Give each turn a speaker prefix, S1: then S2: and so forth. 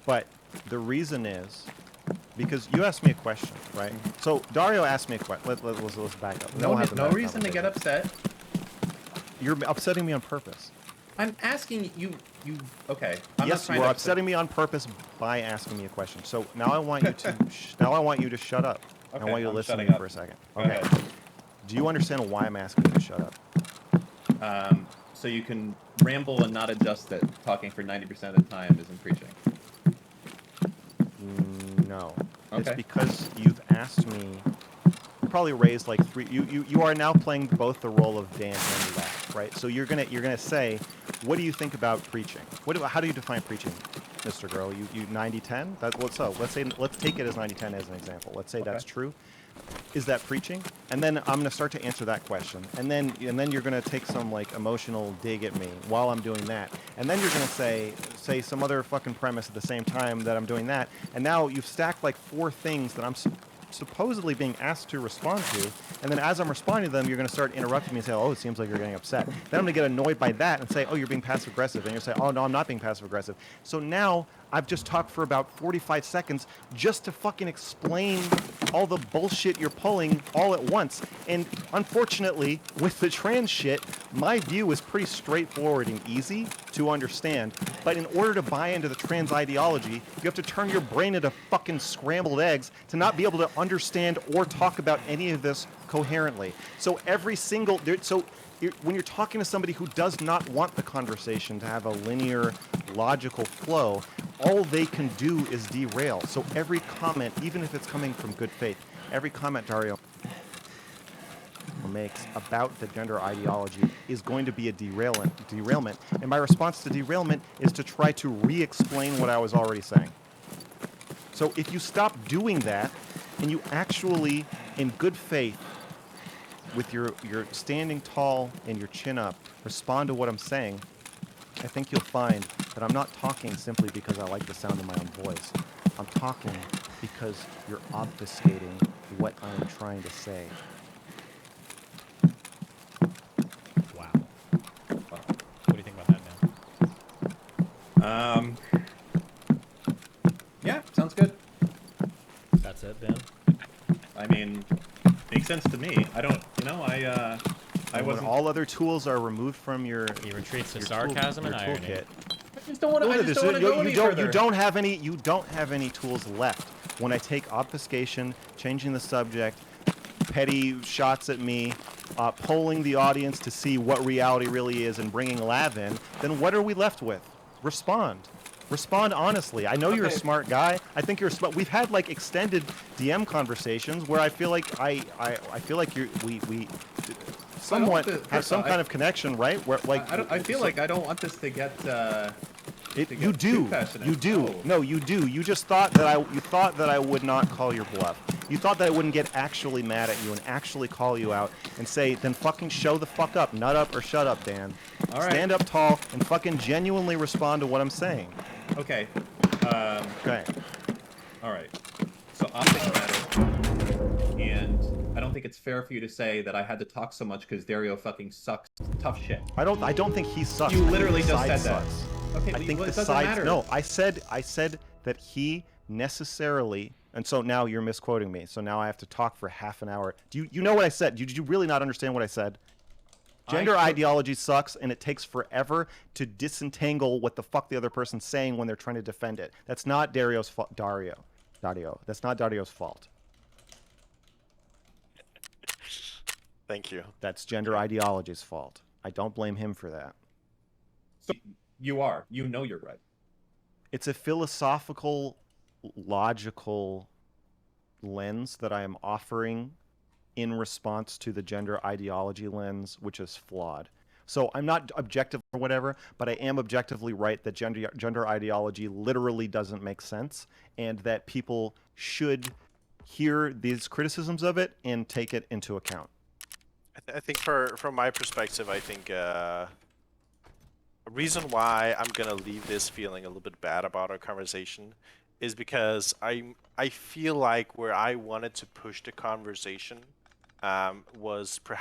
S1: But the reason is because you asked me a question, right? So Dario asked me a question. Let's back up.
S2: No reason to get upset.
S1: You're upsetting me on purpose.
S2: I'm asking you. Okay.
S1: Yes, you are upsetting me on purpose by asking me a question. So now I want you to. Now I want you to shut up.
S2: Okay,
S1: I want you to
S2: I'm
S1: listen to
S2: shutting
S1: me
S2: up.
S1: for a second.
S2: Go
S1: Okay.
S2: ahead.
S1: Do you understand why I'm asking you to shut up?
S2: So you can ramble and not adjust it. Talking for 90% of the time isn't preaching.
S1: No.
S2: Okay.
S1: It's because you've asked me. You probably raised like three. You are now playing both the role of Dan and left, right? So you're gonna say, what do you think about preaching? How do you define preaching, Mr. Girl? You 90-10? That's what. So let's take it as 90-10 as an example. Let's say that's true. Is that preaching? And then I'm gonna start to answer that question, and then you're gonna take some like emotional dig at me while I'm doing that, and then you're gonna say some other fucking premise at the same time that I'm doing that, and now you've stacked like 4 things that I'm supposedly being asked to respond to, and then as I'm responding to them, you're going to start interrupting me and say, oh, it seems like you're getting upset. Then I'm going to get annoyed by that and say, oh, you're being passive-aggressive. And you're going to say, oh, no, I'm not being passive-aggressive. So now I've just talked for about 45 seconds just to fucking explain all the bullshit you're pulling all at once. And unfortunately, with the trans shit, my view is pretty straightforward and easy to understand. But in order to buy into the trans ideology, you have to turn your brain into fucking scrambled eggs to not be able to understand or talk about any of this coherently. So every single... when you're talking to somebody who does not want the conversation to have a linear, logical flow, all they can do is derail. So every comment, even if it's coming from good faith, every comment Dario makes about the gender ideology is going to be a derailment. And my response to derailment is to try to re-explain what I was already saying. So if you stop doing that, and you actually, in good faith, with your standing tall and your chin up, respond to what I'm saying, I think you'll find that I'm not talking simply because I like the sound of my own voice. I'm talking because you're obfuscating what I'm trying to say.
S3: Wow. What do you think about that, man?
S2: Yeah, sounds good.
S3: That's it, Dan?
S2: I mean, makes sense to me. I don't, I
S1: when
S2: wasn't...
S1: all other tools are removed from your
S3: He retreats to
S1: your
S3: sarcasm and irony.
S1: toolkit.
S2: I just don't want to go any further.
S1: You don't have any tools left. When I take obfuscation, changing the subject, petty shots at me, polling the audience to see what reality really is, and bringing Lav in, then what are we left with? Respond. Respond honestly. I know you're a smart guy. I think you're smart. We've had like extended DM conversations where I feel like I feel like we somewhat have some kind of connection, right? Where like
S2: I feel like I don't want this to get.
S1: You do. You do. Oh. No, you do. You just thought that I would not call your bluff. You thought that I wouldn't get actually mad at you and actually call you out and say, then fucking show the fuck up, nut up or shut up, Dan. All right. Stand up tall and fucking genuinely respond to what I'm saying.
S2: Okay.
S1: Okay.
S2: All right. So optics matter, and I don't think it's fair for you to say that I had to talk so much because Dario fucking sucks. Tough shit.
S1: I don't think he sucks.
S2: You literally just said that. Okay,
S1: I think the sides. No, I said that he necessarily. And so now you're misquoting me. So now I have to talk for half an hour. Do you know what I said? Did you really not understand what I said? Gender ideology sucks, and it takes forever to disentangle what the fuck the other person's saying when they're trying to defend it. That's not Dario's fault. Dario. That's not Dario's fault.
S4: Thank you.
S1: That's gender ideology's fault. I don't blame him for that.
S2: So you are. You know you're right.
S1: It's a philosophical, logical lens that I am offering in response to the gender ideology lens, which is flawed. So I'm not objective or whatever, but I am objectively right that gender ideology literally doesn't make sense, and that people should hear these criticisms of it and take it into account.
S4: I think from my perspective, I think a reason why I'm gonna leave this feeling a little bit bad about our conversation is because I feel like where I wanted to push the conversation was perhaps